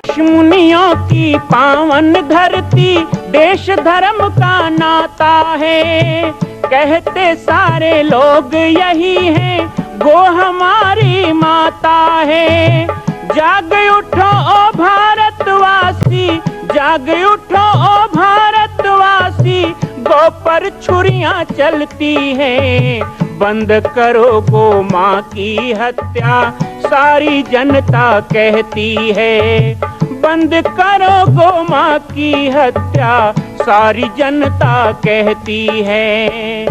ऋषि मुनियों की पावन धरती, देश धर्म का नाता है। कहते सारे लोग यही हैं, गो हमारी माता है। जाग उठो ओ भारतवासी, जाग उठो ओ भारतवासी, गो पर छुरियां चलती हैं। बंद करो गो माँ की हत्या, सारी जनता कहती है। बंद करो गो माँ की हत्या, सारी जनता कहती है।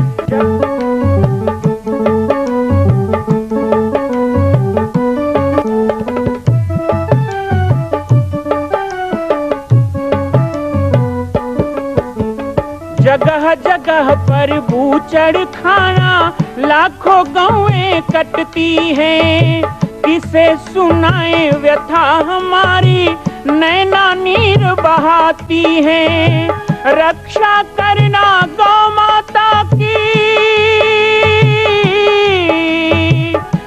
जगह जगह पर बूचड़ खाना, लाखों गौएं कटती हैं। किसे सुनाए व्यथा हमारी, नैना नीर बहाती हैं। रक्षा करना गौ माता की,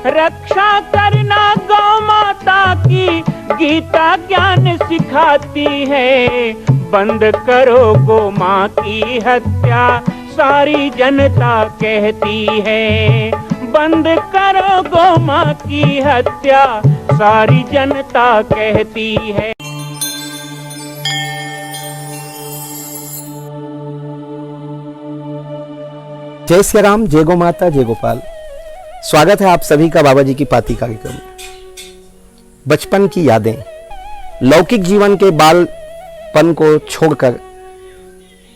रक्षा करना गौ माता की, गीता ज्ञान सिखाती है। बंद करो गो माँ की हत्या, सारी जनता कहती है। बंद करो गो माँ की हत्या, सारी जनता कहती है। जय श्री राम, जय गो माता, जय गोपाल। स्वागत है आप सभी का बाबा जी की पाती कार्यक्रम में। बचपन की यादें, लौकिक जीवन के बालपन को छोड़कर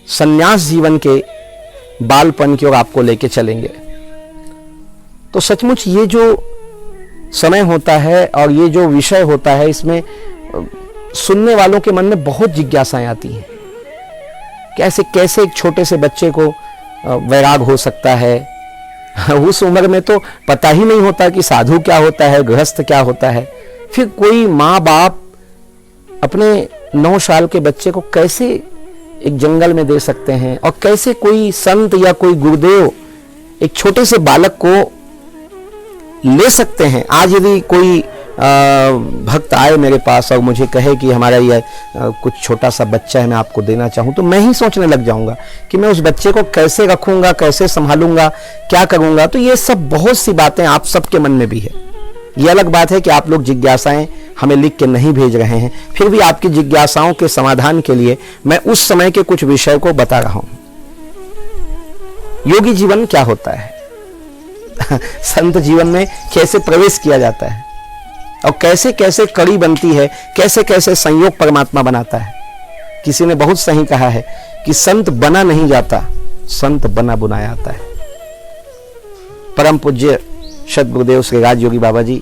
संन्यास जीवन के बालपन की ओर आपको लेके चलेंगे। तो सचमुच ये जो समय होता है और ये जो विषय होता है, इसमें सुनने वालों के मन में बहुत जिज्ञासाएं आती हैं। कैसे कैसे एक छोटे से बच्चे को वैराग हो सकता है। उस उम्र में तो पता ही नहीं होता कि साधु क्या होता है, गृहस्थ क्या होता है। फिर कोई माँ बाप अपने 9 साल के बच्चे को कैसे एक जंगल में दे सकते हैं, और कैसे कोई संत या कोई गुरुदेव एक छोटे से बालक को ले सकते हैं। आज यदि कोई भक्त आए मेरे पास और मुझे कहे कि हमारा ये कुछ छोटा सा बच्चा है, मैं आपको देना चाहूँ, तो मैं ही सोचने लग जाऊंगा कि मैं उस बच्चे को कैसे रखूंगा, कैसे संभालूंगा, क्या करूंगा। तो ये सब बहुत सी बातें आप सबके मन में भी है। ये अलग बात है कि आप लोग जिज्ञासाएं हमें लिख के नहीं भेज रहे हैं, फिर भी आपकी जिज्ञासाओं के समाधान के लिए मैं उस समय के कुछ विषय को बता रहा हूं। योगी जीवन क्या होता है, संत जीवन में कैसे प्रवेश किया जाता है, और कैसे कैसे कड़ी बनती है, कैसे कैसे संयोग परमात्मा बनाता है। किसी ने बहुत सही कहा है कि संत बना नहीं जाता, संत बना बुनाया आता है। परम पूज्य सद् गुरुदेव श्री राज योगी बाबा जी,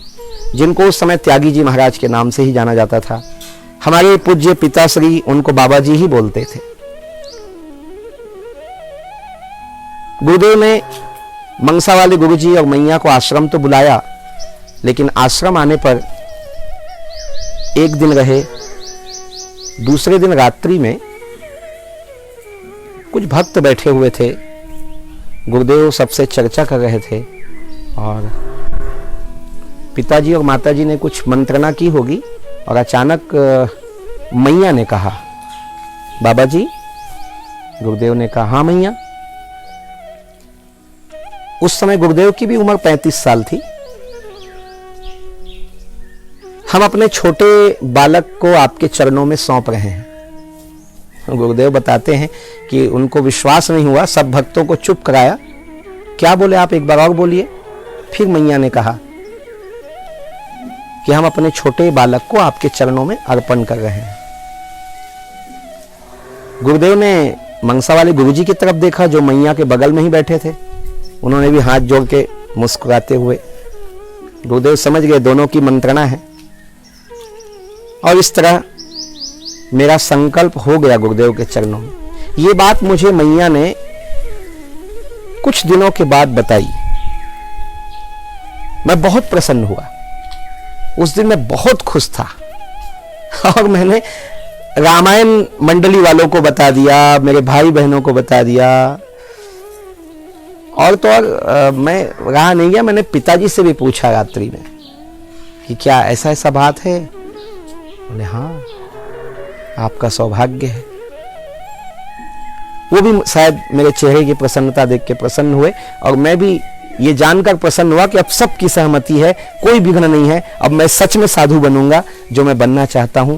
जिनको उस समय त्यागी जी महाराज के नाम से ही जाना जाता था, हमारे पूज्य पिताश्री उनको बाबा जी ही बोलते थे। गुरुदेव ने मंगसा वाले गुरुजी और मैया को आश्रम तो बुलाया, लेकिन आश्रम आने पर एक दिन रहे, दूसरे दिन रात्रि में कुछ भक्त बैठे हुए थे। गुरुदेव सबसे चर्चा कर रहे थे और पिताजी और माताजी ने कुछ मंत्रणा की होगी, और अचानक मैया ने कहा, बाबा जी। गुरुदेव ने कहा, हाँ मैया। उस समय गुरुदेव की भी उम्र 35 साल थी। हम अपने छोटे बालक को आपके चरणों में सौंप रहे हैं। गुरुदेव बताते हैं कि उनको विश्वास नहीं हुआ, सब भक्तों को चुप कराया। क्या बोले आप, एक बार और बोलिए। फिर मैया ने कहा कि हम अपने छोटे बालक को आपके चरणों में अर्पण कर रहे हैं। गुरुदेव ने मंगसा वाले गुरुजी की तरफ देखा, जो मैया के बगल में ही बैठे थे। उन्होंने भी हाथ जोड़ के मुस्कुराते हुए, गुरुदेव समझ गए दोनों की मंत्रणा है। और इस तरह मेरा संकल्प हो गया गुरुदेव के चरणों में। ये बात मुझे मैया ने कुछ दिनों के बाद बताई। मैं बहुत प्रसन्न हुआ। उस दिन मैं बहुत खुश था और मैंने रामायण मंडली वालों को बता दिया, मेरे भाई बहनों को बता दिया। और तो और मैं रहा नहीं गया, मैंने पिताजी से भी पूछा रात्रि में कि क्या ऐसा ऐसा बात है। बोले हाँ। आपका सौभाग्य है। वो भी शायद मेरे चेहरे की प्रसन्नता देख के प्रसन्न हुए और मैं भी ये जानकर प्रसन्न हुआ कि अब सबकी सहमति है, कोई विघ्न नहीं है। अब मैं सच में साधु बनूंगा जो मैं बनना चाहता हूं।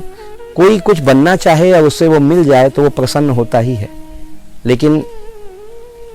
कोई कुछ बनना चाहे और उससे वो मिल जाए तो वो प्रसन्न होता ही है, लेकिन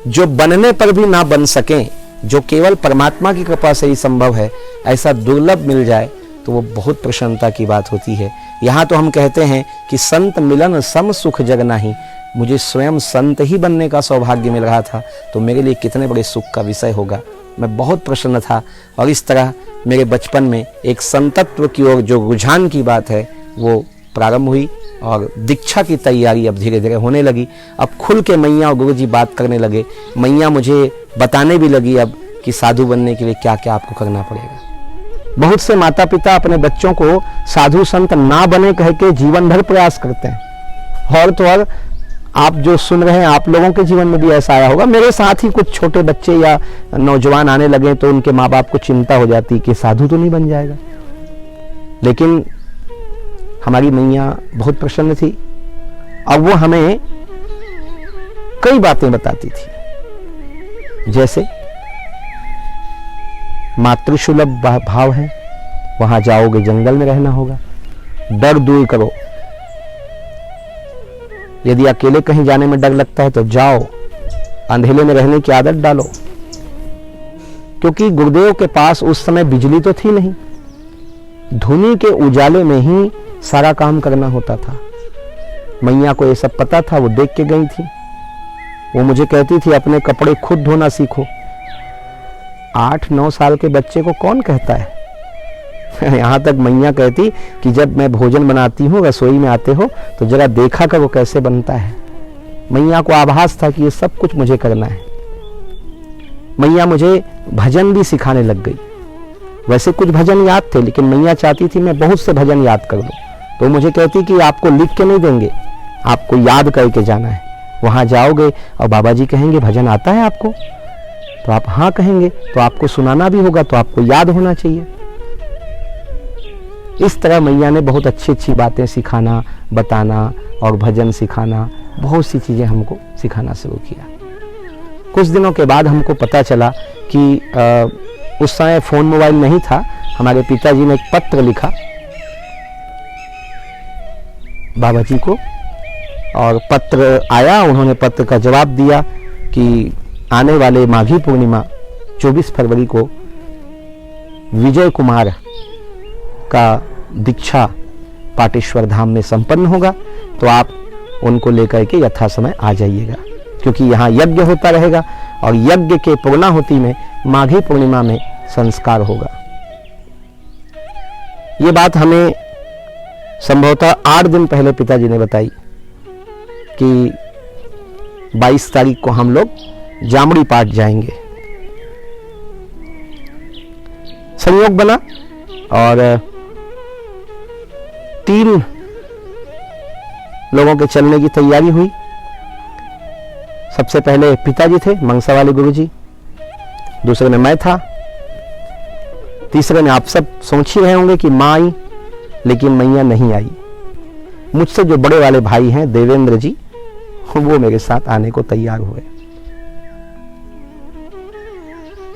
जो बनने पर भी ना बन सके, जो केवल परमात्मा की कृपा से ही संभव है, ऐसा दुर्लभ मिल जाए तो वो बहुत प्रसन्नता की बात होती है। यहाँ तो हम कहते हैं कि संत मिलन सम सुख जग नाही। मुझे स्वयं संत ही बनने का सौभाग्य मिल रहा था तो मेरे लिए कितने बड़े सुख का विषय होगा। मैं बहुत प्रसन्न था और इस तरह मेरे बचपन में एक संतत्व की ओर जो रुझान की बात है वो प्रारंभ हुई और दीक्षा की तैयारी अब धीरे धीरे होने लगी। अब खुल के मैया और गुरुजी बात करने लगे। मैया मुझे बताने भी लगी अब कि साधु बनने के लिए क्या क्या आपको करना पड़ेगा। बहुत से माता पिता अपने बच्चों को साधु संत ना बने कह के जीवन भर प्रयास करते हैं। और तो और आप जो सुन रहे हैं आप लोगों के जीवन में भी ऐसा आया होगा। मेरे साथ ही कुछ छोटे बच्चे या नौजवान आने लगे तो उनके माँ बाप को चिंता हो जाती कि साधु तो नहीं बन जाएगा। लेकिन हमारी मैया बहुत प्रसन्न थी और वो हमें कई बातें बताती थी, जैसे मातृसुलभ भाव है, वहां जाओगे जंगल में रहना होगा, डर दूर करो। यदि अकेले कहीं जाने में डर लगता है तो जाओ, अंधेरे में रहने की आदत डालो। क्योंकि गुरुदेव के पास उस समय बिजली तो थी नहीं, धुनी के उजाले में ही सारा काम करना होता था। मैया को ये सब पता था, वो देख के गई थी। वो मुझे कहती थी अपने कपड़े खुद धोना सीखो। 8-9 साल के बच्चे को कौन कहता है। यहाँ तक मैया कहती कि जब मैं भोजन बनाती हूँ, रसोई में आते हो तो जरा देखा कर वो कैसे बनता है। मैया को आभास था कि ये सब कुछ मुझे करना है। मैया मुझे भजन भी सिखाने लग गई। वैसे कुछ भजन याद थे लेकिन मैया चाहती थी मैं बहुत से भजन याद कर लूं। तो मुझे कहती कि आपको लिख के नहीं देंगे, आपको याद करके जाना है। वहां जाओगे और बाबा जी कहेंगे भजन आता है आपको, तो आप हाँ कहेंगे, तो आपको सुनाना भी होगा, तो आपको याद होना चाहिए। इस तरह मैया ने बहुत अच्छी अच्छी बातें सिखाना, बताना और भजन सिखाना, बहुत सी चीजें हमको सिखाना शुरू किया। कुछ दिनों के बाद हमको पता चला कि उस समय फोन मोबाइल नहीं था। हमारे पिताजी ने एक पत्र लिखा बाबा जी को और पत्र आया। उन्होंने पत्र का जवाब दिया कि आने वाले माघी पूर्णिमा 24 फरवरी को विजय कुमार का दीक्षा पाटेश्वर धाम में संपन्न होगा, तो आप उनको लेकर के यथा समय आ जाइएगा, क्योंकि यहाँ यज्ञ होता रहेगा और यज्ञ के पूर्णाहुति में माघी पूर्णिमा में संस्कार होगा। ये बात हमें संभवतः 8 दिन पहले पिताजी ने बताई कि 22 तारीख को हम लोग जामड़ी पाठ जाएंगे। संयोग बना और 3 लोगों के चलने की तैयारी हुई। सबसे पहले पिताजी थे, मंगसा वाले गुरुजी, दूसरे में मैं था, तीसरे में आप सब सोच ही रहे होंगे कि माँ आई, लेकिन मैया नहीं आई। मुझसे जो बड़े वाले भाई हैं देवेंद्र जी, वो मेरे साथ आने को तैयार हुए।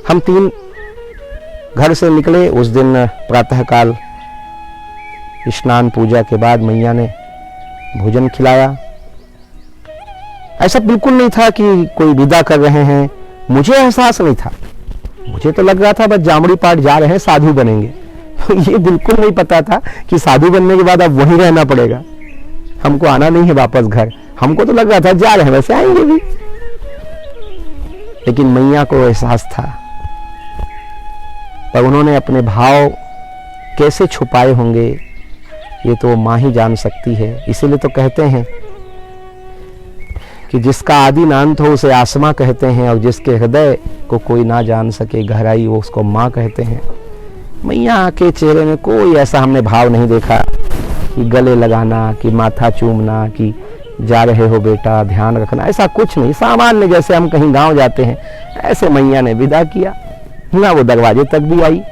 हम 3 घर से निकले। उस दिन प्रातःकाल स्नान पूजा के बाद मैया ने भोजन खिलाया। ऐसा बिल्कुल नहीं था कि कोई विदा कर रहे हैं, मुझे एहसास नहीं था। मुझे तो लग रहा था बस जामड़ी पाठ जा रहे हैं, साधु बनेंगे। ये बिल्कुल नहीं पता था कि साधु बनने के बाद अब वहीं रहना पड़ेगा, हमको आना नहीं है वापस घर। हमको तो लग रहा था जा रहे हैं, वैसे आएंगे भी। लेकिन मैया को एहसास था, पर उन्होंने अपने भाव कैसे छुपाए होंगे ये तो माँ ही जान सकती है। इसीलिए तो कहते हैं कि जिसका आदि नांत हो उसे आसमां कहते हैं, और जिसके हृदय को कोई ना जान सके गहराई वो उसको माँ कहते हैं। मैया के चेहरे में कोई ऐसा हमने भाव नहीं देखा कि गले लगाना, कि माथा चूमना, कि जा रहे हो बेटा ध्यान रखना, ऐसा कुछ नहीं। सामान्य जैसे हम कहीं गांव जाते हैं ऐसे मैया ने विदा किया ना। वो दरवाजे तक भी आई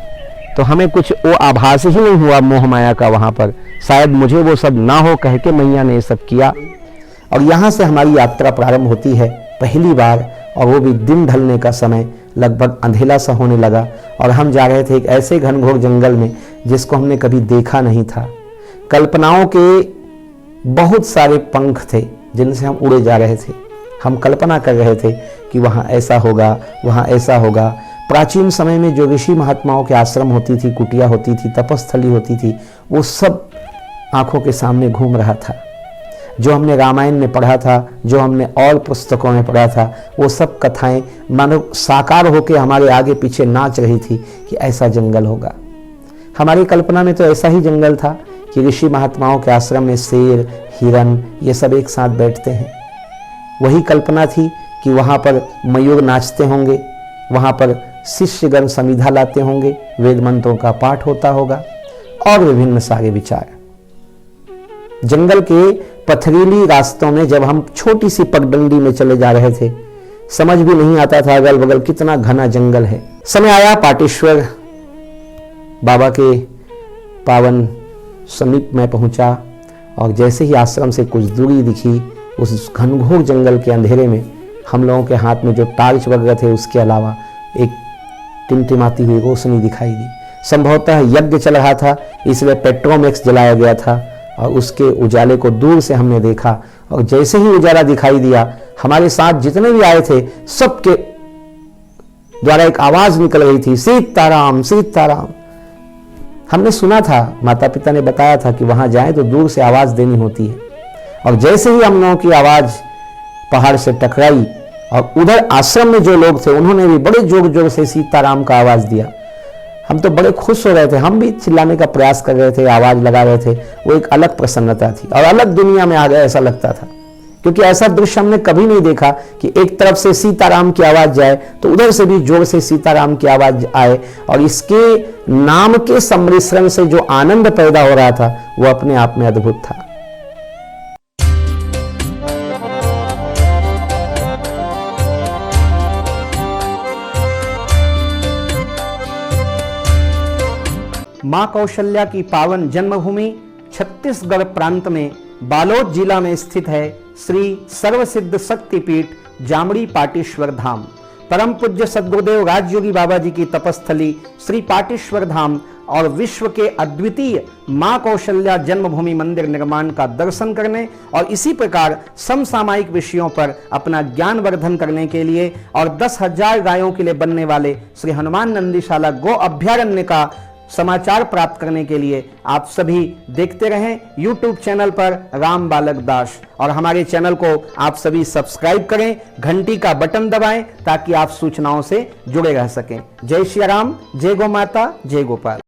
तो हमें कुछ वो आभास ही नहीं हुआ मोह माया का वहाँ पर, शायद मुझे वो सब ना हो कह के मैया ने ये सब किया। और यहाँ से हमारी यात्रा प्रारंभ होती है पहली बार, और वो भी दिन ढलने का समय, लगभग अंधेला सा होने लगा और हम जा रहे थे एक ऐसे घनघोर जंगल में जिसको हमने कभी देखा नहीं था। कल्पनाओं के बहुत सारे पंख थे जिनसे हम उड़े जा रहे थे। हम कल्पना कर रहे थे कि वहाँ ऐसा होगा, वहाँ ऐसा होगा। प्राचीन समय में जो ऋषि महात्माओं के आश्रम होती थी, कुटिया होती थी, तपस्थली होती थी, वो सब आंखों के सामने घूम रहा था। जो हमने रामायण में पढ़ा था, जो हमने और पुस्तकों में पढ़ा था, वो सब कथाएं मानो साकार होकर हमारे आगे पीछे नाच रही थी कि ऐसा जंगल होगा। हमारी कल्पना में तो ऐसा ही जंगल था कि ऋषि महात्माओं के आश्रम में शेर, हिरन ये सब एक साथ बैठते हैं। वही कल्पना थी कि वहाँ पर मयूर नाचते होंगे, वहाँ पर शिष्यगण समिधा लाते होंगे, वेद मंत्रों का पाठ होता होगा और विभिन्न सारे विचार। जंगल के पथरीली रास्तों में जब हम छोटी सी पगडंडी में चले जा रहे थे, समझ भी नहीं आता था अगल बगल कितना घना जंगल है। समय आया, पाटेश्वर बाबा के पावन समीप में पहुंचा और जैसे ही आश्रम से कुछ दूरी दिखी, उस घनघोर जंगल के अंधेरे में हम लोगों के हाथ में जो टार्च वगैरह थे उसके अलावा एक टिमटिमाती हुई रोशनी दिखाई दी। संभवतः यज्ञ चल रहा था, इसलिए पेट्रोमैक्स जलाया गया था और उसके उजाले को दूर से हमने देखा। और जैसे ही उजाला दिखाई दिया, हमारे साथ जितने भी आए थे सबके द्वारा एक आवाज निकल रही थी, सीताराम सीताराम। हमने सुना था, माता पिता ने बताया था कि वहां जाएं तो दूर से आवाज देनी होती है। और जैसे ही हम लोगों की आवाज पहाड़ से टकराई और उधर आश्रम में जो लोग थे उन्होंने भी बड़े जोर जोर से सीताराम का आवाज दिया। हम तो बड़े खुश हो रहे थे, हम भी चिल्लाने का प्रयास कर रहे थे, आवाज लगा रहे थे। वो एक अलग प्रसन्नता थी और अलग दुनिया में आ गए ऐसा लगता था, क्योंकि ऐसा दृश्य हमने कभी नहीं देखा कि एक तरफ से सीताराम की आवाज जाए तो उधर से भी जोर से सीताराम की आवाज आए। और इसके नाम के सम्मिश्रण से जो आनंद पैदा हो रहा था वो अपने आप में अद्भुत था। मां कौशल्या की पावन जन्मभूमि छत्तीसगढ़ प्रांत में बालोद जिला में स्थित है श्री सर्वसिद्ध शक्तिपीठ जामड़ी पाटेश्वर धाम। परम पूज्य सद्गुरुदेव राजयोगी बाबा जी की तपस्थली श्री पाटेश्वर धाम और विश्व के अद्वितीय मां कौशल्या जन्मभूमि मंदिर निर्माण का दर्शन करने और इसी प्रकार समसामयिक विषयों पर अपना ज्ञान वर्धन करने के लिए और 10,000 गायों के लिए बनने वाले श्री हनुमान नंदीशाला गो अभ्यारण्य का समाचार प्राप्त करने के लिए आप सभी देखते रहें YouTube चैनल पर राम बालक दास, और हमारे चैनल को आप सभी सब्सक्राइब करें, घंटी का बटन दबाएं ताकि आप सूचनाओं से जुड़े रह सकें। जय श्री राम, जय गौ माता, जय गोपाल।